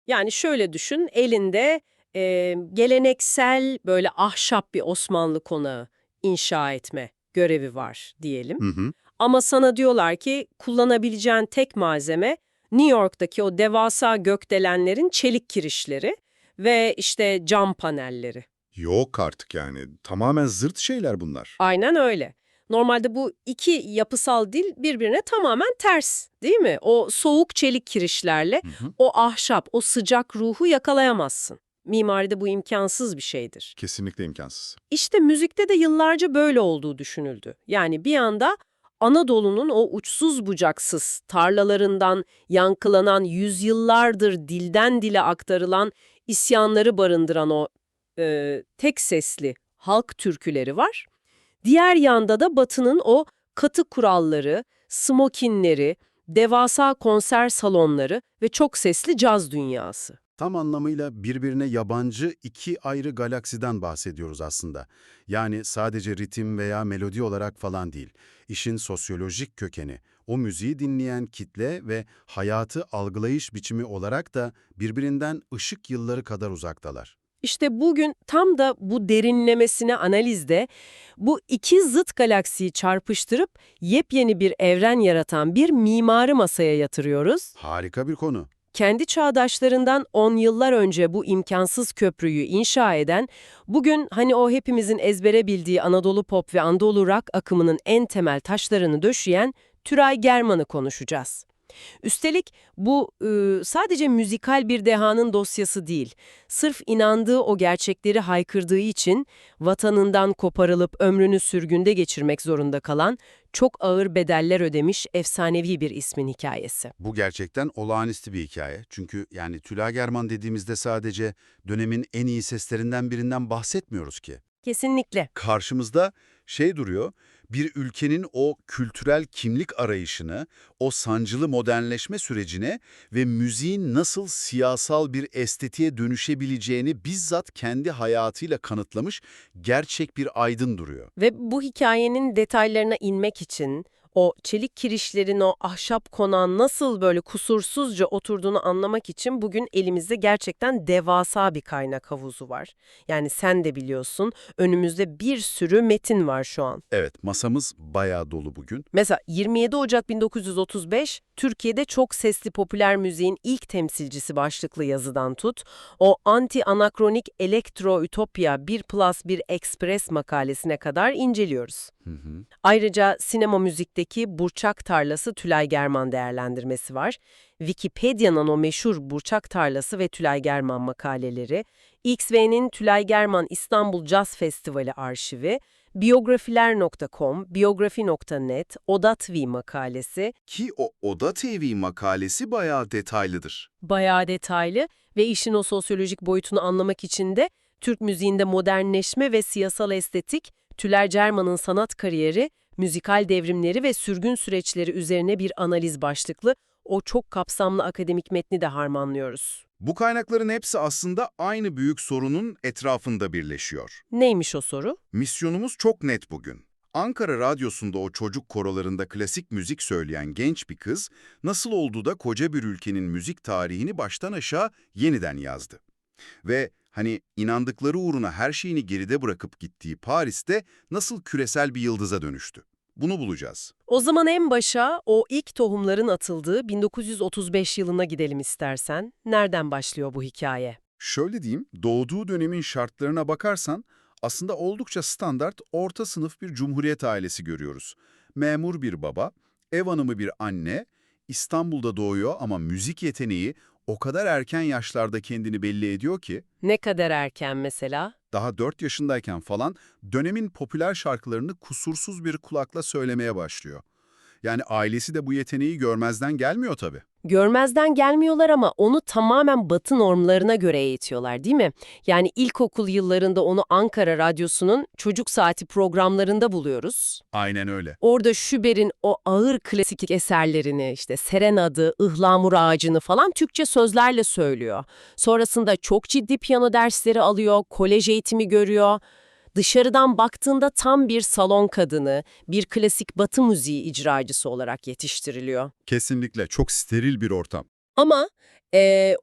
Yani şöyle düşün, elinde geleneksel böyle ahşap bir Osmanlı konağı inşa etme görevi var diyelim. Hı hı. Ama sana diyorlar ki kullanabileceğin tek malzeme New York'taki o devasa gökdelenlerin çelik kirişleri ve işte cam panelleri. Yok artık yani. Tamamen zırt şeyler bunlar. Aynen öyle. Normalde bu iki yapısal dil birbirine tamamen ters, değil mi? O soğuk çelik kirişlerle Hı hı. o ahşap, o sıcak ruhu yakalayamazsın. Mimaride bu imkansız bir şeydir. Kesinlikle imkansız. İşte müzikte de yıllarca böyle olduğu düşünüldü. Yani bir anda Anadolu'nun o uçsuz bucaksız tarlalarından yankılanan yüzyıllardır dilden dile aktarılan isyanları barındıran o tek sesli halk türküleri var. Diğer yanda da Batı'nın o katı kuralları, smokinleri, devasa konser salonları ve çok sesli caz dünyası. Tam anlamıyla birbirine yabancı iki ayrı galaksiden bahsediyoruz aslında. Yani sadece ritim veya melodi olarak falan değil. İşin sosyolojik kökeni, o müziği dinleyen kitle ve hayatı algılayış biçimi olarak da birbirinden ışık yılları kadar uzaktalar. İşte bugün tam da bu derinlemesine analizde bu iki zıt galaksiyi çarpıştırıp yepyeni bir evren yaratan bir mimarı masaya yatırıyoruz. Harika bir konu. Kendi çağdaşlarından 10 yıllar önce bu imkansız köprüyü inşa eden, bugün hani o hepimizin ezbere bildiği Anadolu pop ve Anadolu rock akımının en temel taşlarını döşeyen Tülay German'ı konuşacağız. Üstelik bu sadece müzikal bir dehanın dosyası değil. Sırf inandığı o gerçekleri haykırdığı için vatanından koparılıp ömrünü sürgünde geçirmek zorunda kalan, çok ağır bedeller ödemiş efsanevi bir ismin hikayesi. Bu gerçekten olağanüstü bir hikaye. Çünkü yani Tülay German dediğimizde sadece dönemin en iyi seslerinden birinden bahsetmiyoruz ki. Kesinlikle. Karşımızda şey duruyor, bir ülkenin o kültürel kimlik arayışını, o sancılı modernleşme sürecine ve müziğin nasıl siyasal bir estetiğe dönüşebileceğini bizzat kendi hayatıyla kanıtlamış gerçek bir aydın duruyor. Ve bu hikayenin detaylarına inmek için, o çelik kirişlerin o ahşap konağın nasıl böyle kusursuzca oturduğunu anlamak için bugün elimizde gerçekten devasa bir kaynak havuzu var. Yani sen de biliyorsun, önümüzde bir sürü metin var şu an. Evet, masamız bayağı dolu bugün. Mesela 27 Ocak 1935, Türkiye'de çok sesli popüler müziğin ilk temsilcisi başlıklı yazıdan tut, o anti-anakronik elektro-ütopya 1+1 Express makalesine kadar inceliyoruz. Hı hı. Ayrıca sinema müzikteki Burçak Tarlası Tülay German değerlendirmesi var. Wikipedia'nın o meşhur Burçak Tarlası ve Tülay German makaleleri, XV'nin Tülay German İstanbul Jazz Festivali arşivi, biyografiler.com, biyografi.net, Oda TV makalesi Ki o Oda TV makalesi bayağı detaylıdır. bayağı detaylı ve işin o sosyolojik boyutunu anlamak için de Türk müziğinde modernleşme ve siyasal estetik, Tülay German'ın sanat kariyeri, müzikal devrimleri ve sürgün süreçleri üzerine bir analiz başlıklı o çok kapsamlı akademik metni de harmanlıyoruz. Bu kaynakların hepsi aslında aynı büyük sorunun etrafında birleşiyor. Neymiş o soru? Misyonumuz çok net bugün. Ankara Radyosu'nda o çocuk korolarında klasik müzik söyleyen genç bir kız, nasıl oldu da koca bir ülkenin müzik tarihini baştan aşağı yeniden yazdı. Ve hani inandıkları uğruna her şeyini geride bırakıp gittiği Paris'te nasıl küresel bir yıldıza dönüştü. Bunu bulacağız. O zaman en başa o ilk tohumların atıldığı 1935 yılına gidelim istersen. Nereden başlıyor bu hikaye? Şöyle diyeyim, doğduğu dönemin şartlarına bakarsan aslında oldukça standart orta sınıf bir cumhuriyet ailesi görüyoruz. Memur bir baba, ev hanımı bir anne, İstanbul'da doğuyor ama müzik yeteneği o kadar erken yaşlarda kendini belli ediyor ki, Ne kadar erken mesela? daha 4 yaşındayken falan dönemin popüler şarkılarını kusursuz bir kulakla söylemeye başlıyor. Yani ailesi de bu yeteneği görmezden gelmiyor tabii. Görmezden gelmiyorlar ama onu tamamen Batı normlarına göre eğitiyorlar, değil mi? Yani ilkokul yıllarında onu Ankara Radyosu'nun Çocuk Saati programlarında buluyoruz. Aynen öyle. Orada Schübert'in o ağır klasik eserlerini, işte Serenad'ı, Ihlamur Ağacı'nı falan Türkçe sözlerle söylüyor. Sonrasında çok ciddi piyano dersleri alıyor, kolej eğitimi görüyor. Dışarıdan baktığında tam bir salon kadını, bir klasik Batı müziği icracısı olarak yetiştiriliyor. Kesinlikle çok steril bir ortam. Ama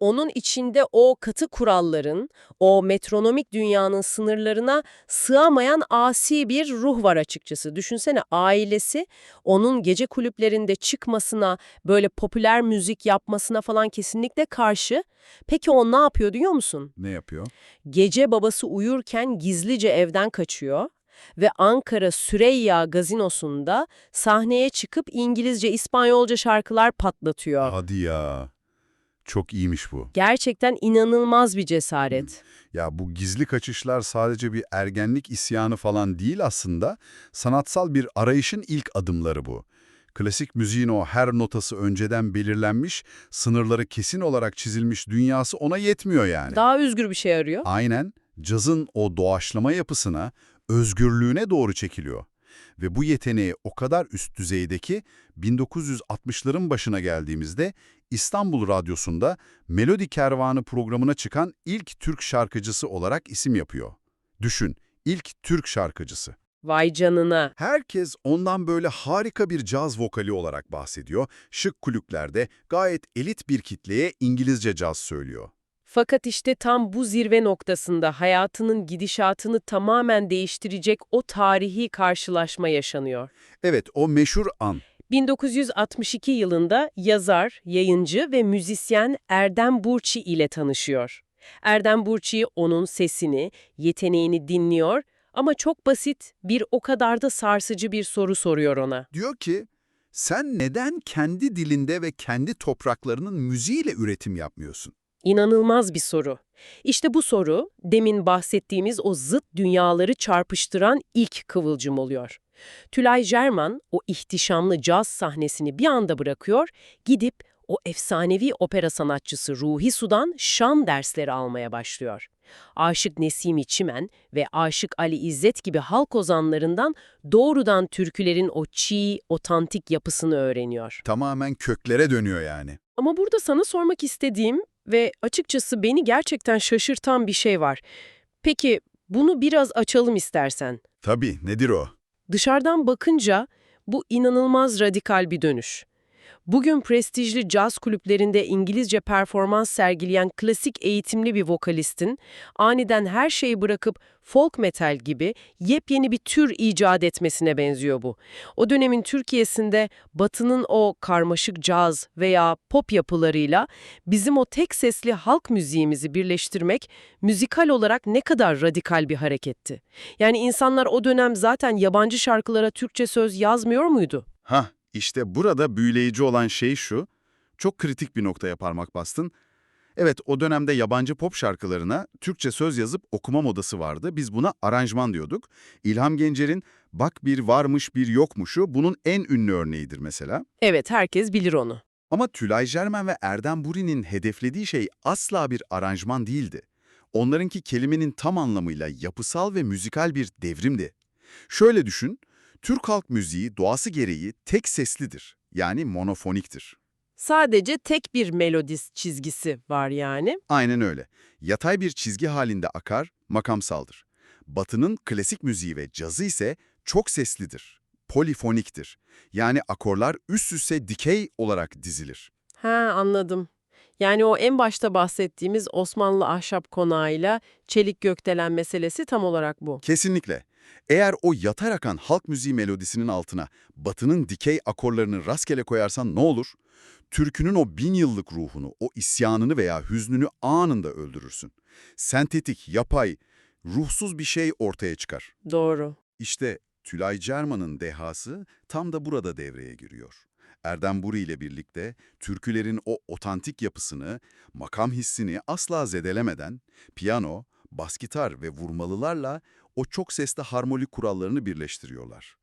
Onun içinde o katı kuralların, o metronomik dünyanın sınırlarına sığamayan asi bir ruh var açıkçası. Düşünsene ailesi onun gece kulüplerinde çıkmasına, böyle popüler müzik yapmasına falan kesinlikle karşı. Peki o ne yapıyor biliyor musun? Ne yapıyor? Gece babası uyurken gizlice evden kaçıyor ve Ankara Süreyya Gazinosu'nda sahneye çıkıp İngilizce, İspanyolca şarkılar patlatıyor. Hadi ya. Çok iyiymiş bu. Gerçekten inanılmaz bir cesaret. Ya bu gizli kaçışlar sadece bir ergenlik isyanı falan değil aslında. Sanatsal bir arayışın ilk adımları bu. Klasik müziğin o her notası önceden belirlenmiş, sınırları kesin olarak çizilmiş dünyası ona yetmiyor yani. Daha özgür bir şey arıyor. Aynen, cazın o doğaçlama yapısına, özgürlüğüne doğru çekiliyor. Ve bu yeteneği o kadar üst düzeyde ki 1960'ların başına geldiğimizde İstanbul Radyosu'nda Melodi Kervanı programına çıkan ilk Türk şarkıcısı olarak isim yapıyor. Düşün, ilk Türk şarkıcısı. Vay canına. Herkes ondan böyle harika bir caz vokali olarak bahsediyor. Şık kulüplerde gayet elit bir kitleye İngilizce caz söylüyor. Fakat işte tam bu zirve noktasında hayatının gidişatını tamamen değiştirecek o tarihi karşılaşma yaşanıyor. Evet, o meşhur an. 1962 yılında yazar, yayıncı ve müzisyen Erdem Burçi ile tanışıyor. Erdem Burçi onun sesini, yeteneğini dinliyor ama çok basit, bir o kadar da sarsıcı bir soru soruyor ona. Diyor ki, sen neden kendi dilinde ve kendi topraklarının müziğiyle üretim yapmıyorsun? İnanılmaz bir soru. İşte bu soru, demin bahsettiğimiz o zıt dünyaları çarpıştıran ilk kıvılcım oluyor. Tülay Cerman, o ihtişamlı caz sahnesini bir anda bırakıyor, gidip o efsanevi opera sanatçısı Ruhi Su'dan şan dersleri almaya başlıyor. Aşık Nesimi Çimen ve Aşık Ali İzzet gibi halk ozanlarından doğrudan türkülerin o çiğ, otantik yapısını öğreniyor. Tamamen köklere dönüyor yani. Ama burada sana sormak istediğim ve açıkçası beni gerçekten şaşırtan bir şey var. Peki bunu biraz açalım istersen. Tabii, nedir o? Dışarıdan bakınca bu inanılmaz radikal bir dönüş. Bugün prestijli caz kulüplerinde İngilizce performans sergileyen klasik eğitimli bir vokalistin aniden her şeyi bırakıp folk metal gibi yepyeni bir tür icat etmesine benziyor bu. O dönemin Türkiye'sinde Batı'nın o karmaşık caz veya pop yapılarıyla bizim o tek sesli halk müziğimizi birleştirmek müzikal olarak ne kadar radikal bir hareketti. Yani insanlar o dönem zaten yabancı şarkılara Türkçe söz yazmıyor muydu? Hah, işte burada büyüleyici olan şey şu, çok kritik bir noktaya parmak bastın. Evet, o dönemde yabancı pop şarkılarına Türkçe söz yazıp okuma modası vardı. Biz buna aranjman diyorduk. İlham Gencer'in Bak Bir Varmış Bir Yokmuş'u bunun en ünlü örneğidir mesela. Evet, herkes bilir onu. Ama Tülay Cermen ve Erdem Buri'nin hedeflediği şey asla bir aranjman değildi. Onlarınki kelimenin tam anlamıyla yapısal ve müzikal bir devrimdi. Şöyle düşün, Türk halk müziği doğası gereği tek seslidir, yani monofoniktir. Sadece tek bir melodis çizgisi var yani. Aynen öyle. Yatay bir çizgi halinde akar, makamsaldır. Batı'nın klasik müziği ve cazı ise çok seslidir, polifoniktir. Yani akorlar üst üste dikey olarak dizilir. Ha, anladım. Yani o en başta bahsettiğimiz Osmanlı ahşap konağıyla çelik gökdelen meselesi tam olarak bu. Kesinlikle. Eğer o yatar akan halk müziği melodisinin altına Batı'nın dikey akorlarını rastgele koyarsan ne olur? Türkünün o 1000 yıllık ruhunu, o isyanını veya hüznünü anında öldürürsün. Sentetik, yapay, ruhsuz bir şey ortaya çıkar. Doğru. İşte Tülay Cerman'ın dehası tam da burada devreye giriyor. Erdem Buri ile birlikte türkülerin o otantik yapısını, makam hissini asla zedelemeden piyano, bas gitar ve vurmalılarla o çok sesli harmoni kurallarını birleştiriyorlar.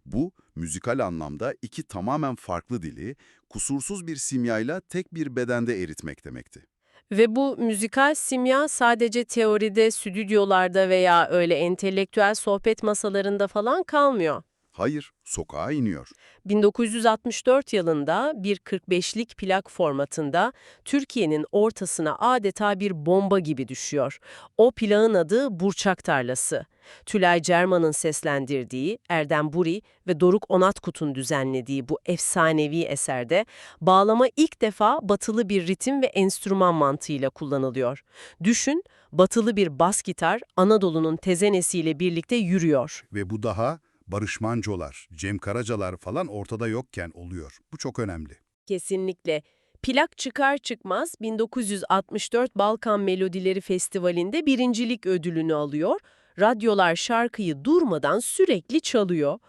Bu, müzikal anlamda iki tamamen farklı dili, kusursuz bir simyayla tek bir bedende eritmek demekti. Ve bu müzikal simya sadece teoride, stüdyolarda veya öyle entelektüel sohbet masalarında falan kalmıyor. Hayır, sokağa iniyor. 1964 yılında bir 45'lik plak formatında Türkiye'nin ortasına adeta bir bomba gibi düşüyor. O plağın adı Burçak Tarlası. Tülay Cerman'ın seslendirdiği, Erdem Buri ve Doruk Onatkut'un düzenlediği bu efsanevi eserde bağlama ilk defa batılı bir ritim ve enstrüman mantığıyla kullanılıyor. Düşün, batılı bir bas gitar Anadolu'nun tezenesiyle birlikte yürüyor. Ve bu daha Barış Manço'lar, Cem Karacalar falan ortada yokken oluyor. Bu çok önemli. Kesinlikle. Plak çıkar çıkmaz 1964 Balkan Melodileri Festivali'nde birincilik ödülünü alıyor. Radyolar şarkıyı durmadan sürekli çalıyor.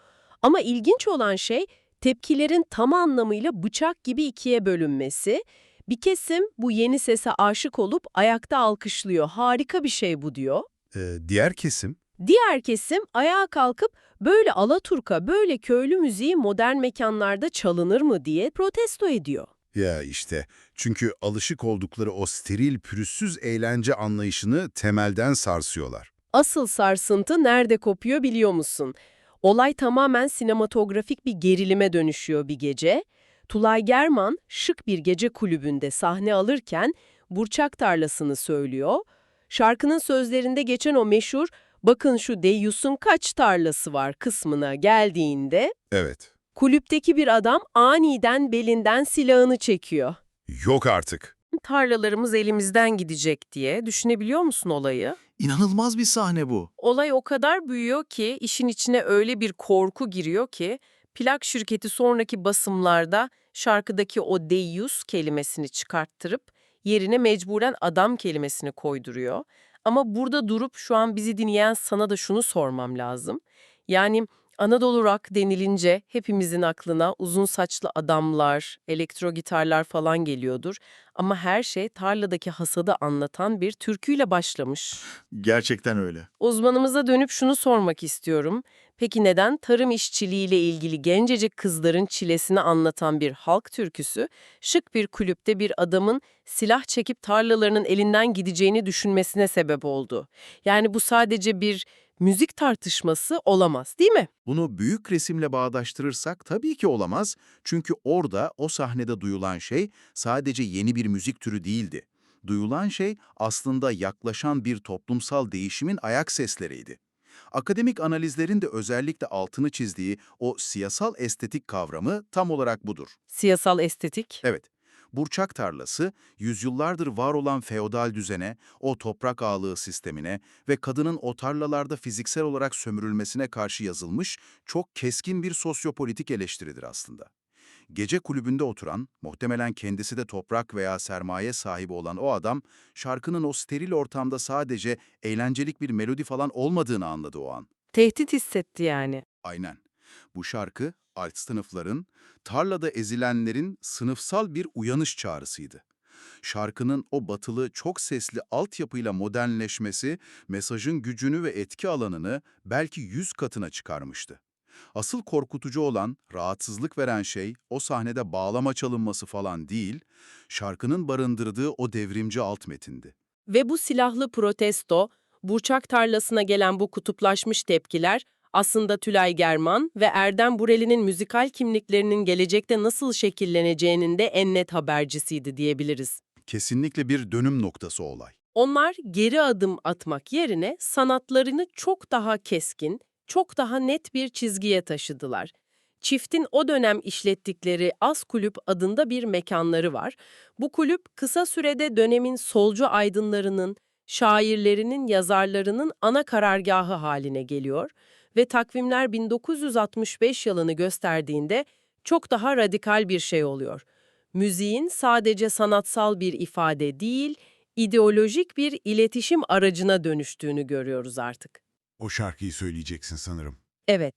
Ama ilginç olan şey tepkilerin tam anlamıyla bıçak gibi ikiye bölünmesi. Bir kesim bu yeni sese aşık olup ayakta alkışlıyor. Harika bir şey bu diyor. Diğer kesim, Diğer kesim ayağa kalkıp böyle alaturka, böyle köylü müziği modern mekanlarda çalınır mı diye protesto ediyor. ya işte çünkü alışık oldukları o steril, pürüzsüz eğlence anlayışını temelden sarsıyorlar. Asıl sarsıntı nerede kopuyor biliyor musun? Olay tamamen sinematografik bir gerilime dönüşüyor bir gece. Tülay German şık bir gece kulübünde sahne alırken Burçak Tarlası'nı söylüyor. Şarkının sözlerinde geçen o meşhur "bakın şu deyyusun kaç tarlası var" kısmına geldiğinde Evet. kulüpteki bir adam aniden belinden silahını çekiyor. Yok artık. Tarlalarımız elimizden gidecek diye. Düşünebiliyor musun olayı? İnanılmaz bir sahne bu. Olay o kadar büyüyor ki, işin içine öyle bir korku giriyor ki, plak şirketi sonraki basımlarda şarkıdaki o deyyus kelimesini çıkarttırıp yerine mecburen adam kelimesini koyduruyor. Ama burada durup şu an bizi dinleyen sana da şunu sormam lazım. Yani Anadolu rock denilince hepimizin aklına uzun saçlı adamlar, elektro gitarlar falan geliyordur. Ama her şey tarladaki hasadı anlatan bir türküyle başlamış. Gerçekten öyle. Uzmanımıza dönüp şunu sormak istiyorum. Peki neden tarım işçiliğiyle ilgili gencecik kızların çilesini anlatan bir halk türküsü, şık bir kulüpte bir adamın silah çekip tarlalarının elinden gideceğini düşünmesine sebep oldu? Yani bu sadece bir müzik tartışması olamaz, değil mi? Bunu büyük resimle bağdaştırırsak tabii ki olamaz. Çünkü orada, o sahnede duyulan şey sadece yeni bir müzik türü değildi. Duyulan şey aslında yaklaşan bir toplumsal değişimin ayak sesleriydi. Akademik analizlerin de özellikle altını çizdiği o siyasal estetik kavramı tam olarak budur. Siyasal estetik. Evet, Burçak Tarlası, yüzyıllardır var olan feodal düzene, o toprak ağalığı sistemine ve kadının o tarlalarda fiziksel olarak sömürülmesine karşı yazılmış çok keskin bir sosyopolitik eleştiridir aslında. Gece kulübünde oturan, muhtemelen kendisi de toprak veya sermaye sahibi olan o adam, şarkının o steril ortamda sadece eğlencelik bir melodi falan olmadığını anladı o an. Tehdit hissetti yani. Aynen. Bu şarkı, alt sınıfların, tarlada ezilenlerin sınıfsal bir uyanış çağrısıydı. Şarkının o batılı, çok sesli altyapıyla modernleşmesi, mesajın gücünü ve etki alanını belki 100 katına çıkarmıştı. Asıl korkutucu olan, rahatsızlık veren şey, o sahnede bağlama çalınması falan değil, şarkının barındırdığı o devrimci alt metindi. Ve bu silahlı protesto, Burçak Tarlası'na gelen bu kutuplaşmış tepkiler, aslında Tülay German ve Erdem Bureli'nin müzikal kimliklerinin gelecekte nasıl şekilleneceğinin de en net habercisiydi diyebiliriz. Kesinlikle bir dönüm noktası olay. Onlar geri adım atmak yerine sanatlarını çok daha keskin, çok daha net bir çizgiye taşıdılar. Çiftin o dönem işlettikleri Az Kulüp adında bir mekanları var. Bu kulüp kısa sürede dönemin solcu aydınlarının, şairlerinin, yazarlarının ana karargahı haline geliyor ve takvimler 1965 yılını gösterdiğinde çok daha radikal bir şey oluyor. Müziğin sadece sanatsal bir ifade değil, ideolojik bir iletişim aracına dönüştüğünü görüyoruz artık. O şarkıyı söyleyeceksin sanırım. Evet,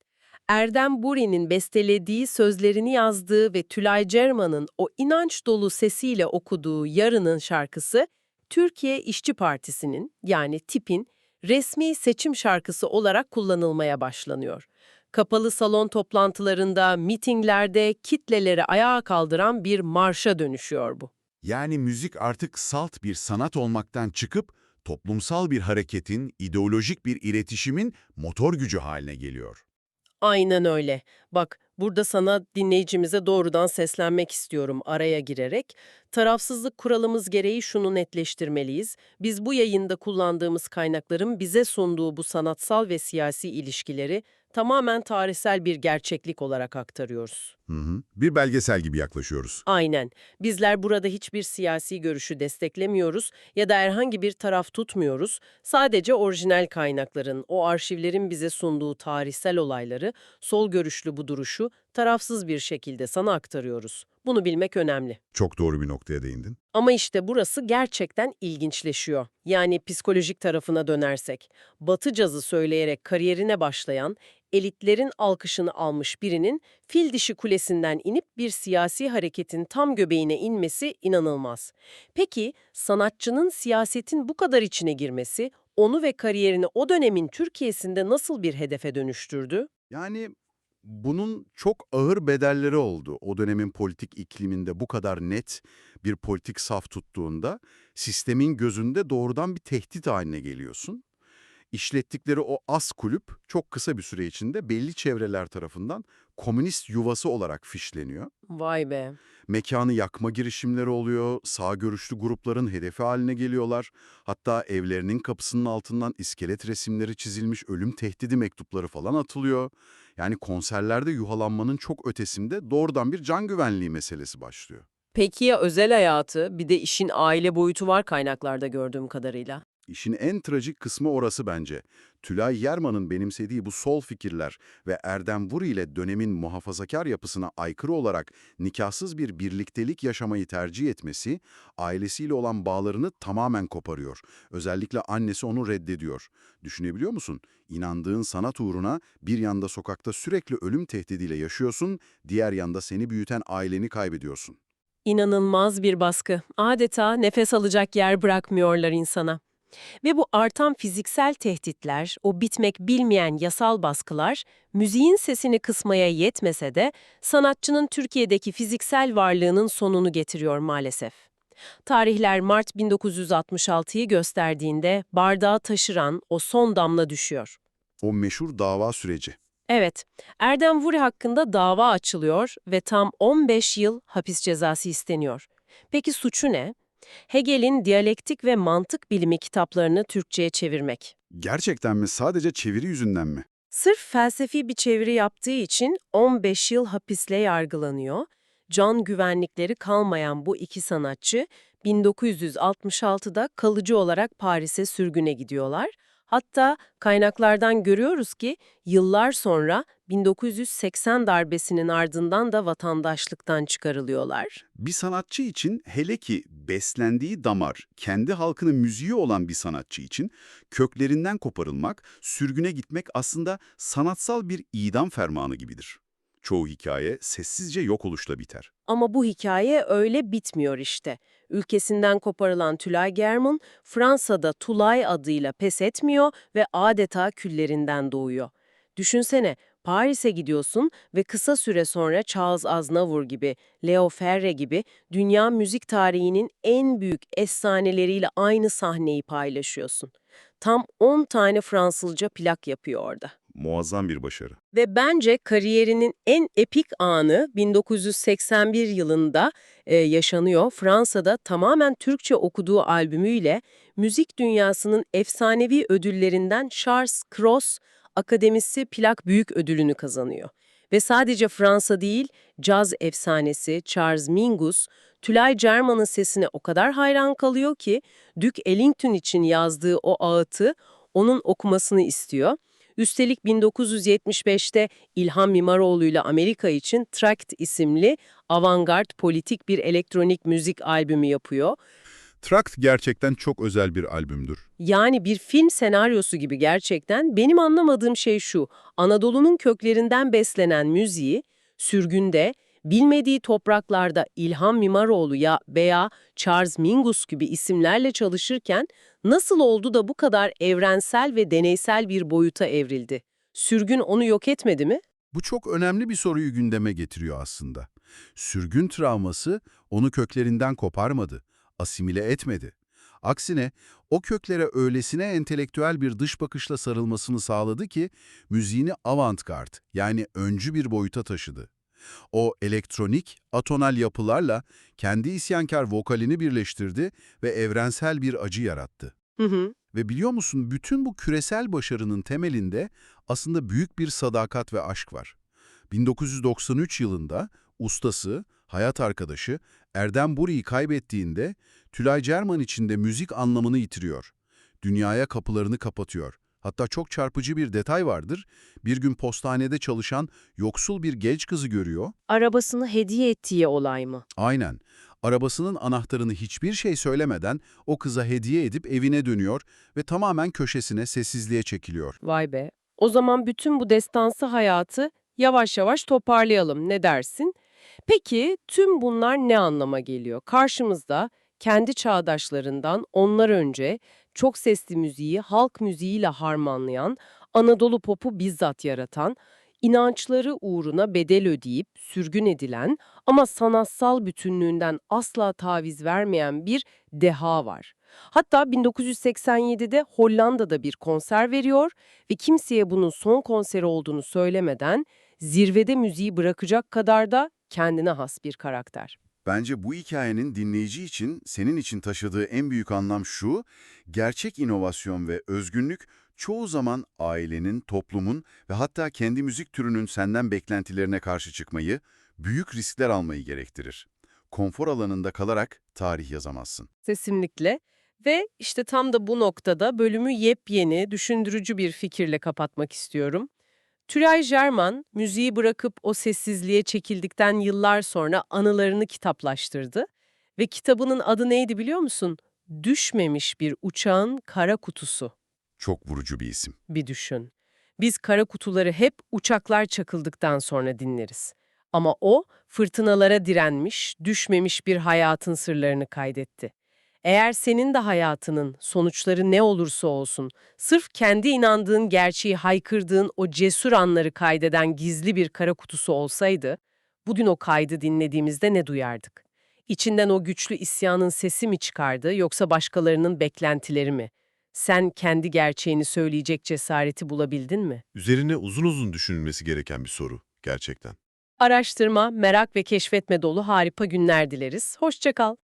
Erdem Buri'nin bestelediği, sözlerini yazdığı ve Tülay Cerman'ın o inanç dolu sesiyle okuduğu Yarının şarkısı, Türkiye İşçi Partisi'nin yani TİP'in resmi seçim şarkısı olarak kullanılmaya başlanıyor. Kapalı salon toplantılarında, mitinglerde kitleleri ayağa kaldıran bir marşa dönüşüyor bu. Yani müzik artık salt bir sanat olmaktan çıkıp toplumsal bir hareketin, ideolojik bir iletişimin motor gücü haline geliyor. Aynen öyle. Bak, burada sana dinleyicimize doğrudan seslenmek istiyorum araya girerek. Tarafsızlık kuralımız gereği şunu netleştirmeliyiz. Biz bu yayında kullandığımız kaynakların bize sunduğu bu sanatsal ve siyasi ilişkileri tamamen tarihsel bir gerçeklik olarak aktarıyoruz. Bir belgesel gibi yaklaşıyoruz. Aynen. Bizler burada hiçbir siyasi görüşü desteklemiyoruz ya da herhangi bir taraf tutmuyoruz. Sadece orijinal kaynakların, o arşivlerin bize sunduğu tarihsel olayları, sol görüşlü bu duruşu tarafsız bir şekilde sana aktarıyoruz. Bunu bilmek önemli. Çok doğru bir noktaya değindin. Ama işte burası gerçekten ilginçleşiyor. Yani psikolojik tarafına dönersek, Batı cazı söyleyerek kariyerine başlayan, elitlerin alkışını almış birinin fil dişi kulesinden inip bir siyasi hareketin tam göbeğine inmesi inanılmaz. Peki sanatçının siyasetin bu kadar içine girmesi, onu ve kariyerini o dönemin Türkiye'sinde nasıl bir hedefe dönüştürdü? Yani bunun çok ağır bedelleri oldu. O dönemin politik ikliminde bu kadar net bir politik saf tuttuğunda sistemin gözünde doğrudan bir tehdit haline geliyorsun. İşlettikleri o az kulüp çok kısa bir süre içinde belli çevreler tarafından komünist yuvası olarak fişleniyor. Vay be. Mekanı yakma girişimleri oluyor, sağ görüşlü grupların hedefi haline geliyorlar. Hatta evlerinin kapısının altından iskelet resimleri çizilmiş ölüm tehdidi mektupları falan atılıyor. Yani konserlerde yuhalanmanın çok ötesinde doğrudan bir can güvenliği meselesi başlıyor. Peki ya özel hayatı? Bir de işin aile boyutu var kaynaklarda gördüğüm kadarıyla. İşin en trajik kısmı orası bence. Tülay Yerman'ın benimsediği bu sol fikirler ve Erdem Vuri ile dönemin muhafazakar yapısına aykırı olarak nikahsız bir birliktelik yaşamayı tercih etmesi, ailesiyle olan bağlarını tamamen koparıyor. Özellikle annesi onu reddediyor. Düşünebiliyor musun? İnandığın sanat uğruna bir yanda sokakta sürekli ölüm tehdidiyle yaşıyorsun, diğer yanda seni büyüten aileni kaybediyorsun. İnanılmaz bir baskı. Adeta nefes alacak yer bırakmıyorlar insana. Ve bu artan fiziksel tehditler, o bitmek bilmeyen yasal baskılar, müziğin sesini kısmaya yetmese de sanatçının Türkiye'deki fiziksel varlığının sonunu getiriyor maalesef. Tarihler Mart 1966'yı gösterdiğinde bardağı taşıran o son damla düşüyor. O meşhur dava süreci. Evet, Erdem Vuri hakkında dava açılıyor ve tam 15 yıl hapis cezası isteniyor. Peki suçu ne? Hegel'in diyalektik ve mantık bilimi kitaplarını Türkçe'ye çevirmek. Gerçekten mi? Sadece çeviri yüzünden mi? Sırf felsefi bir çeviri yaptığı için 15 yıl hapisle yargılanıyor. Can güvenlikleri kalmayan bu iki sanatçı 1966'da kalıcı olarak Paris'e sürgüne gidiyorlar. Hatta kaynaklardan görüyoruz ki yıllar sonra 1980 darbesinin ardından da vatandaşlıktan çıkarılıyorlar. Bir sanatçı için, hele ki beslendiği damar, kendi halkının müziği olan bir sanatçı için köklerinden koparılmak, sürgüne gitmek aslında sanatsal bir idam fermanı gibidir. Çoğu hikaye sessizce yok oluşla biter. Ama bu hikaye öyle bitmiyor işte. Ülkesinden koparılan Tülay Germon, Fransa'da Tulay adıyla pes etmiyor ve adeta küllerinden doğuyor. Düşünsene, Paris'e gidiyorsun ve kısa süre sonra Charles Aznavour gibi, Leo Ferre gibi dünya müzik tarihinin en büyük efsaneleriyle aynı sahneyi paylaşıyorsun. Tam 10 tane Fransızca plak yapıyor orada. Muazzam bir başarı. Ve bence kariyerinin en epik anı 1981 yılında yaşanıyor. Fransa'da tamamen Türkçe okuduğu albümüyle müzik dünyasının efsanevi ödüllerinden Charles Cros Akademisi Plak Büyük Ödülünü kazanıyor. Ve sadece Fransa değil, caz efsanesi Charles Mingus, Tülay German'ın sesine o kadar hayran kalıyor ki Duke Ellington için yazdığı o ağıtı onun okumasını istiyor. Üstelik 1975'te İlhan Mimaroğlu ile Amerika için Tract isimli avantgard politik bir elektronik müzik albümü yapıyor. Tract gerçekten çok özel bir albümdür. Yani bir film senaryosu gibi gerçekten. Benim anlamadığım şey şu: Anadolu'nun köklerinden beslenen müziği sürgünde, bilmediği topraklarda İlhan Mimaroğlu ya veya Charles Mingus gibi isimlerle çalışırken nasıl oldu da bu kadar evrensel ve deneysel bir boyuta evrildi? Sürgün onu yok etmedi mi? Bu çok önemli bir soruyu gündeme getiriyor aslında. Sürgün travması onu köklerinden koparmadı, asimile etmedi. Aksine o köklere öylesine entelektüel bir dış bakışla sarılmasını sağladı ki müziğini avantgard yani öncü bir boyuta taşıdı. O elektronik, atonal yapılarla kendi isyankar vokalini birleştirdi ve evrensel bir acı yarattı. Hı hı. Ve biliyor musun, bütün bu küresel başarının temelinde aslında büyük bir sadakat ve aşk var. 1993 yılında ustası, hayat arkadaşı Erdem Buri'yi kaybettiğinde Tülay Cerman için de müzik anlamını yitiriyor. Dünyaya kapılarını kapatıyor. Hatta çok çarpıcı bir detay vardır. Bir gün postanede çalışan yoksul bir genç kızı görüyor. Arabasını hediye ettiği olay mı? Aynen. Arabasının anahtarını hiçbir şey söylemeden o kıza hediye edip evine dönüyor ve tamamen köşesine sessizliğe çekiliyor. Vay be. O zaman bütün bu destansı hayatı yavaş yavaş toparlayalım. Ne dersin? Peki tüm bunlar ne anlama geliyor? Karşımızda kendi çağdaşlarından onlar önce çok sesli müziği halk müziğiyle harmanlayan, Anadolu popu bizzat yaratan, inançları uğruna bedel ödeyip sürgün edilen ama sanatsal bütünlüğünden asla taviz vermeyen bir deha var. Hatta 1987'de Hollanda'da bir konser veriyor ve kimseye bunun son konseri olduğunu söylemeden zirvede müziği bırakacak kadar da kendine has bir karakter. Bence bu hikayenin dinleyici için, senin için taşıdığı en büyük anlam şu: gerçek inovasyon ve özgünlük çoğu zaman ailenin, toplumun ve hatta kendi müzik türünün senden beklentilerine karşı çıkmayı, büyük riskler almayı gerektirir. Konfor alanında kalarak tarih yazamazsın. Kesinlikle. Ve işte tam da bu noktada bölümü yepyeni, düşündürücü bir fikirle kapatmak istiyorum. Tülay Cerman, müziği bırakıp o sessizliğe çekildikten yıllar sonra anılarını kitaplaştırdı. Ve kitabının adı neydi biliyor musun? Düşmemiş bir uçağın kara kutusu. Çok vurucu bir isim. Bir düşün. Biz kara kutuları hep uçaklar çakıldıktan sonra dinleriz. Ama o fırtınalara direnmiş, düşmemiş bir hayatın sırlarını kaydetti. Eğer senin de hayatının sonuçları ne olursa olsun, sırf kendi inandığın gerçeği haykırdığın o cesur anları kaydeden gizli bir kara kutusu olsaydı, bugün o kaydı dinlediğimizde ne duyardık? İçinden o güçlü isyanın sesi mi çıkardı yoksa başkalarının beklentileri mi? Sen kendi gerçeğini söyleyecek cesareti bulabildin mi? Üzerine uzun uzun düşünülmesi gereken bir soru gerçekten. Araştırma, merak ve keşfetme dolu harika günler dileriz. Hoşça kal.